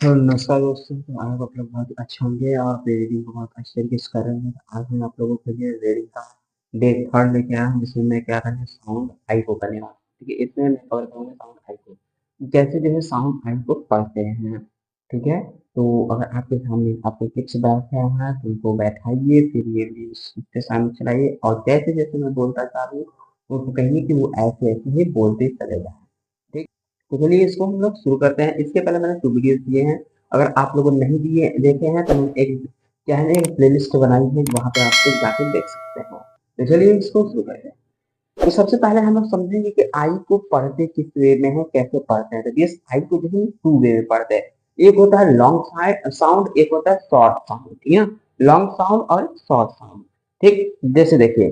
तो नमस्कार दोस्तों। तो आप लोग बहुत अच्छे होंगे और आप रीडिंग को बहुत अच्छे तरीके से कर रहे हैं। आज मैं आप लोगों के लिए रीडिंग का डे थर्ड लेके आया हूँ, जिसमें मैं क्या करने साउंड आई को करने वाला हूँ। ठीक है, इसमें मैं कवर करूँगा साउंड आई को, कैसे जो है साउंड आई को पढ़ते हैं। ठीक है, तो अगर आपके सामने आपके किड्स बैठे हैं तो उनको बैठाइए, फिर ये भी उसके सामने चलाइए और जैसे जैसे मैं बोलता जा रहा हूँ उनको कहिए कि वो ऐसे ऐसे ही बोलते चले जाए। ठीक, तो चलिए इसको हम लोग शुरू करते हैं। इसके पहले मैंने 2 वीडियोस दिए हैं, अगर आप लोगों ने नहीं दिए देखे हैं तो मैंने एक क्या है ना एक प्लेलिस्ट बनाई है, वहाँ पे आप लोग जाके देख सकते हैं। तो चलिए इसको शुरू करते हैं। तो सबसे पहले हम लोग समझेंगे कि आई को पढ़ते किस वे में है, कैसे पढ़ते हैं। तो ये आई को जो है 2 वे में पढ़ते हैं। एक होता है लॉन्ग साउंड, एक होता है शॉर्ट साउंड। ठीक है, लॉन्ग साउंड और शॉर्ट साउंड। ठीक, जैसे देखिए,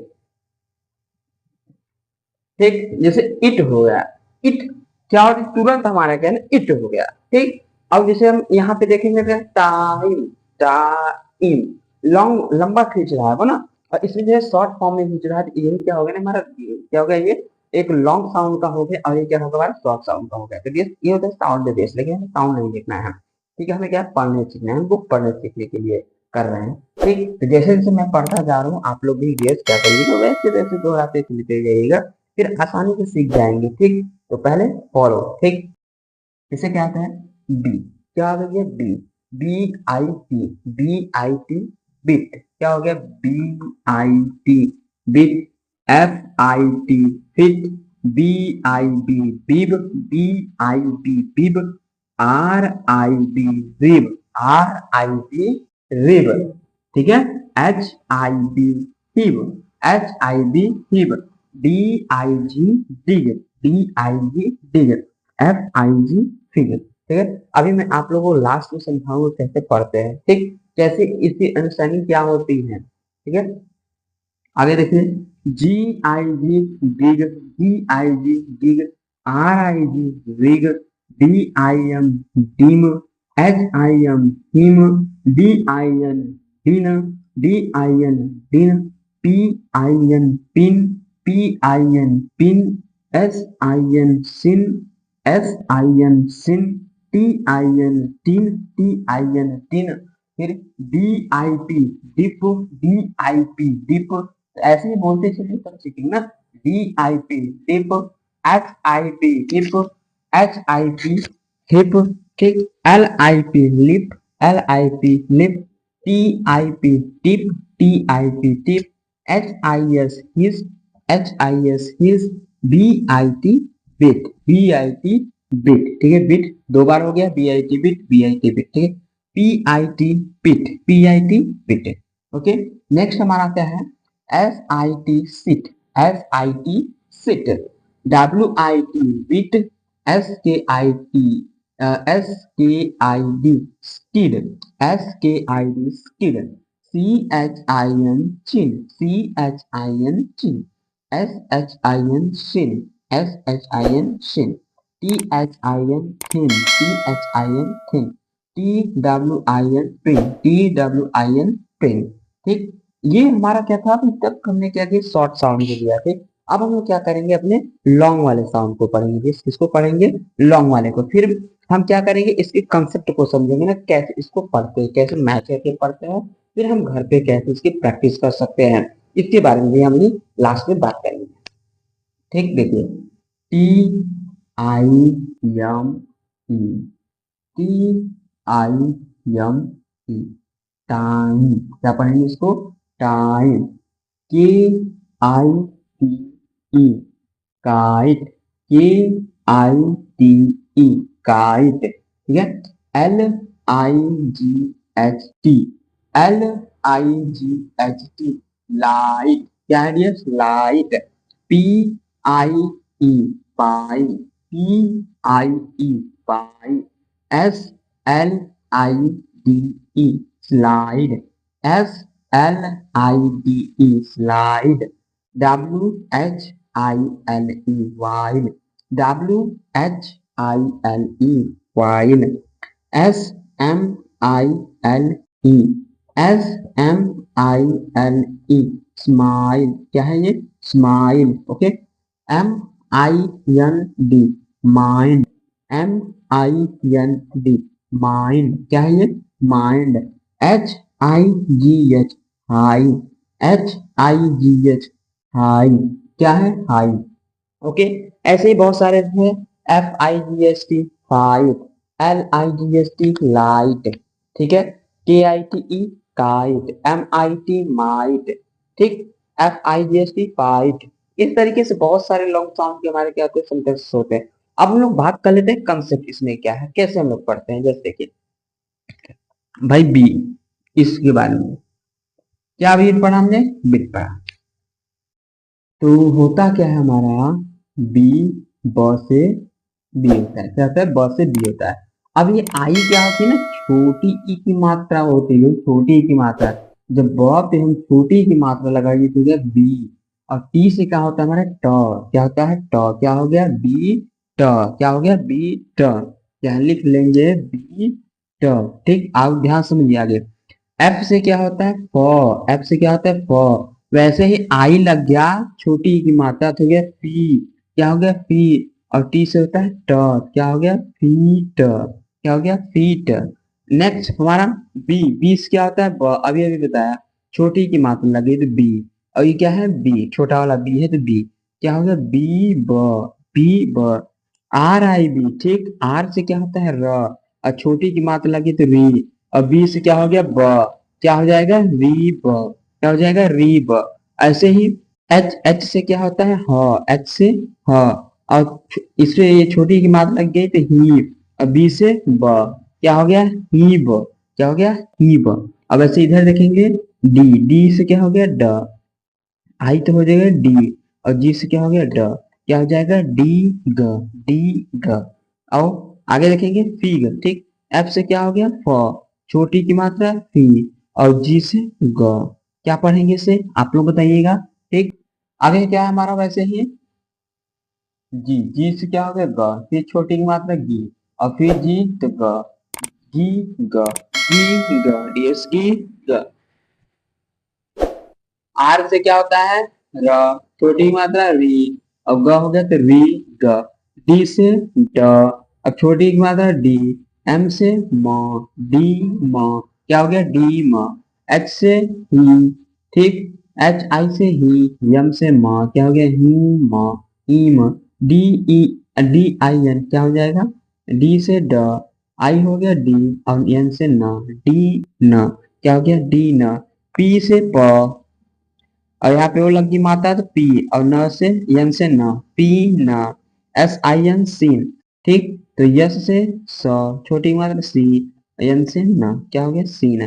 ठीक जैसे इट हो गया, इट क्या हो, तुरंत हमारा क्या है इट हो गया। ठीक, अब जैसे हम यहाँ पे देखेंगे टाइम, टाइम लॉन्ग लंबा खींच रहा है वो ना, और इसमें जो है शॉर्ट फॉर्म में खींच रहा है। तो यही क्या हो गया ना हमारा, क्या हो गया, ये एक लॉन्ग साउंड का हो गया और ये क्या होगा हमारा शॉर्ट साउंड का हो गया। तो ये होता है साउंड बेस, लेकिन हमें साउंड नहीं देखना है। ठीक है, हमें क्या पढ़ने सीखना है, हम बुक पढ़ने सीखने के लिए कर रहे हैं। ठीक, तो जैसे जैसे मैं पढ़ता जा रहा हूँ आप लोग भी गेस क्या करिएगा, वैसे वैसे दोहराते चलते जाइएगा, फिर आसानी से सीख जाएंगे। ठीक, तो पहले फॉलो। ठीक, इसे क्या आता है, बी, क्या हो गया B, B I T, B I T bit, क्या हो गया B I T bit, F I T fit, B I B bib, B I B bib, R I B rib, R I B rib. ठीक है, H I B hib, H I B hib, D I G dig, D I G dig, F I G figure. ठीक है, अभी मैं आप लोगों को last में समझाऊंगा कैसे पढ़ते हैं। ठीक, कैसे इसकी अंडरस्टैंडिंग क्या होती है। ठीक है, आगे देखिए, G I G gig, G I G gig, R I G rig, D I M dim, H I M him, D I N din, D I N din, P I N pin, P I N pin, S I N sin, S I N sin, T I N tin, T I N tin, फिर D I P dip, D I P dip. तो ऐसे ही बोलते चलिए तब सीखेंगे ना। D I P dip, H I P hip, H I P hip. ठीक, L I P lip, L I P lip, T I P tip, T I P tip, H I S his, H I S his, B I T bit, B I T bit. ठीक है, bit 2 बार हो गया, B I T bit, B I T bit. ठीक है, P I T pit, P I T pit. Okay, next हमारा क्या है, S I T sit, S I T sit, W I T bit, S K I T S K I D skid, S K I D skid, C H I N chin, C H I N chin, S H I N shin, S H I N shin, T H I N thin, T H I N thin, T W I N print, T W I N print. ठीक, ये हमारा क्या था, अभी तक हमने क्या किया शॉर्ट साउंड को दिया। ठीक, अब हम लोग क्या करेंगे, अपने लॉन्ग वाले साउंड को पढ़ेंगे। किसको पढ़ेंगे, लॉन्ग वाले को। फिर हम क्या करेंगे, इसके कंसेप्ट को समझेंगे ना, कैसे इसको पढ़ते हैं, कैसे मैच करके पढ़ते हैं, फिर हम घर पे कैसे इसकी प्रैक्टिस कर सकते हैं, इसके बारे में भी हम लास्ट में बात करेंगे। ठीक, देखिए, T I M E, T I M E, time, क्या पढ़ेंगे इसको, टाइम, के आई टी ई, काइट, के आई टी ई, काइट। ठीक है, L I G H T, L I G H T, light, क्या है dear, light, P I E, pie, P I E, pie, S L I D E, slide, S L I D E, slide, W H I L E, while, W H I L E, while, S M I L E, S M I L E, smile, क्या है ये, smile. Okay, M I N D, mind, M I N D, mind, क्या है ये? Mind. HIGH, high. HIGH, high. क्या है? High. Okay. ऐसे ही बहुत सारे हैं। FIGST, fight. LIGST, light. ठीक है। KITE, kite. MIT, might. ठीक। FIGST, fight. इस तरीके से बहुत सारे लॉन्ग साउंड के हमारे क्या होते हैं, सेंटेंस होते हैं। अब हम लोग बात कर लेते हैं कंसेप्ट इसमें क्या है, कैसे हम लोग पढ़ते हैं। जैसे कि भाई बी, इसके बारे में क्या अभी पढ़ा हमने? बी पढ़ा। तो होता क्या है हमारा? बी, ब से बी होता है। क्या होता है? ब से बी होता है। अब ये आई क्या होती है ना, छोटी ई की मात्रा होती है, छोटी ई की मात्रा। जब ब पे हम छोटी ई की मात्रा लगाएंगे तो हो गया बी। और टी से क्या होता है हमारा? ट। क्या होता है? ट। क्या हो गया? बी ट। क्या हो गया? बी ट। क्या लिख लेंगे? बी ट। ठीक, आप ध्यान समझिए आगे। एफ से क्या होता है? फ। एफ से क्या होता है? फ। वैसे ही आई लग गया छोटी ई की मात्रा तो हो गया फी। क्या हो गया? फी। और टी से होता है ट। क्या हो गया? फीट। क्या हो गया? फीट। नेक्स्ट हमारा बी। बी से क्या होता है? ब। अभी अभी बताया, छोटी की मात्रा लगी तो बी। और ये क्या है? बी, छोटा वाला बी है तो बी। क्या हो गया? बी ब। बी ब। RIB, ठीक। आर से क्या होता है? र। और छोटी की मात्रा लगी तो री। और बी से क्या हो गया? ब। क्या हो जाएगा? रीब। क्या हो जाएगा? रीब। ऐसे ही एच। एच से क्या होता है? ह। एच से ह। और इससे ये छोटी की मात्रा लग गई तो ही। और बी से ब। क्या हो गया? हीब। क्या हो गया? हीब। अब ऐसे इधर देखेंगे, डी। डी से क्या हो गया? ड। आई तो हो जाएगा डी। और जी से क्या हो गया? ड। क्या हो जाएगा? डी ग। डी ग। आओ आगे देखेंगे, फीग। ठीक। एफ से क्या हो गया? फ। छोटी की मात्रा फी। और जी से ग। क्या पढ़ेंगे इसे आप लोग बताइएगा। ठीक। आगे क्या है हमारा? वैसे ही जी। जी से क्या हो गया? ग। फिर छोटी की मात्रा गी। और फिर जी तो ग। गी ग। गी ग। डीएस गी ग। आर से क्या होता है? र। छोटी मात्रा री। अब ग हो गया तो री ग। डी से ड। अब छोटी की मात्रा डी। एम से म। डी म। क्या हो गया? डी म। एच से ही। ठीक। HI से ही। यम से म। क्या हो गया? ही म। ई म। D E. DIN क्या हो जाएगा? डी से ड। आई हो गया डी। और एन से न। डी न। क्या हो गया? डी न। पी से प। और यहाँ पे वो लग गई मात्रा तो पी। और न से यन से न। पी न। SIN, सीन। ठीक। तो यस से स। छोटी मात्रा सी। यन से न। क्या हो गया? सीन।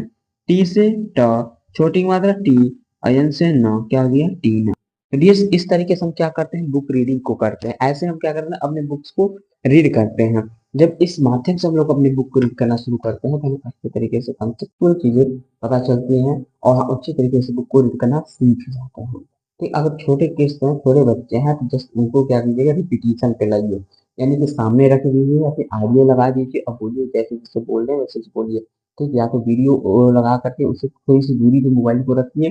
टी से ट। छोटी मात्रा टी। अयन से न। क्या हो गया? टी न। तो ये इस तरीके से हम क्या करते हैं? बुक रीडिंग को करते हैं। ऐसे हम क्या करते हैं? अपने बुक्स को रीड करते हैं। जब इस माध्यम से हम लोग अपनी बुक को रीड करना शुरू करते हैं तो हमें अच्छे तरीके से कंसेप्चुअल चीजें पता चलती हैं और हम अच्छी तरीके से बुक को रीड करना सीख जाते हैं। ठीक। अगर छोटे किड्स हैं, छोटे बच्चे हैं, तो जस्ट उनको क्या कीजिएगा? रिपीटिशन पे लाइए। यानी कि सामने रख दीजिए या फिर ऑडियो लगा दीजिए और बोलिए, जैसे जैसे बोल रहे हैं वैसे वैसे बोलिए। ठीक। या तो वीडियो लगा करके उसे थोड़ी सी दूरी पे मोबाइल को रखिए।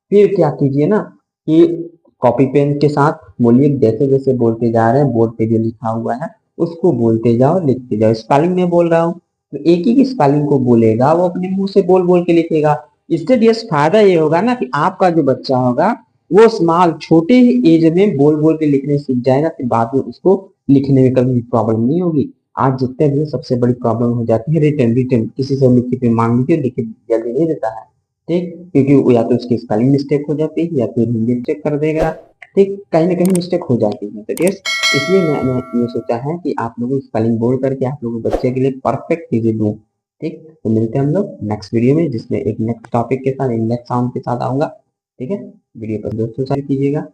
फिर क्या कीजिए ना कि कॉपी पेन के साथ बोलिए, जैसे जैसे बोलते जा रहे हैं बोर्ड पे जो लिखा हुआ है उसको बोलते जाओ, लिखते जाओ। स्पेलिंग में बोल रहा हूँ तो एक ही की स्पेलिंग को बोलेगा, वो अपने मुंह से बोल बोल के लिखेगा। इससे यस फायदा ये होगा ना कि आपका जो बच्चा होगा वो स्मॉल छोटे ही एज में बोल बोल के लिखने सीख जाएगा, फिर बाद में उसको लिखने में कभी प्रॉब्लम नहीं होगी। आज जितने भी सबसे बड़ी प्रॉब्लम हो जाती है रिटर्न रिटर्न, किसी से लिखित में मांग लीजिए, लिखित जल्दी नहीं देता है। ठीक। क्योंकि वो या तो उसकी स्पेलिंग मिस्टेक हो जाती है या फिर हिंदी मिस्टेक कर देगा। ठीक। कहीं ना कहीं मिस्टेक हो जाती है तो यस, इसलिए मैंने ये सोचा है कि आप लोगों को स्पेलिंग बोल करके आप लोगों के बच्चे के लिए परफेक्ट चीजें दूं। ठीक। तो मिलते हैं हम लोग नेक्स्ट वीडियो में, जिसमें एक नेक्स्ट टॉपिक के साथ, एक नेक्स्ट साउंड के साथ आऊंगा। ठीक है। वीडियो पर दोस्तों शेयर कीजिएगा।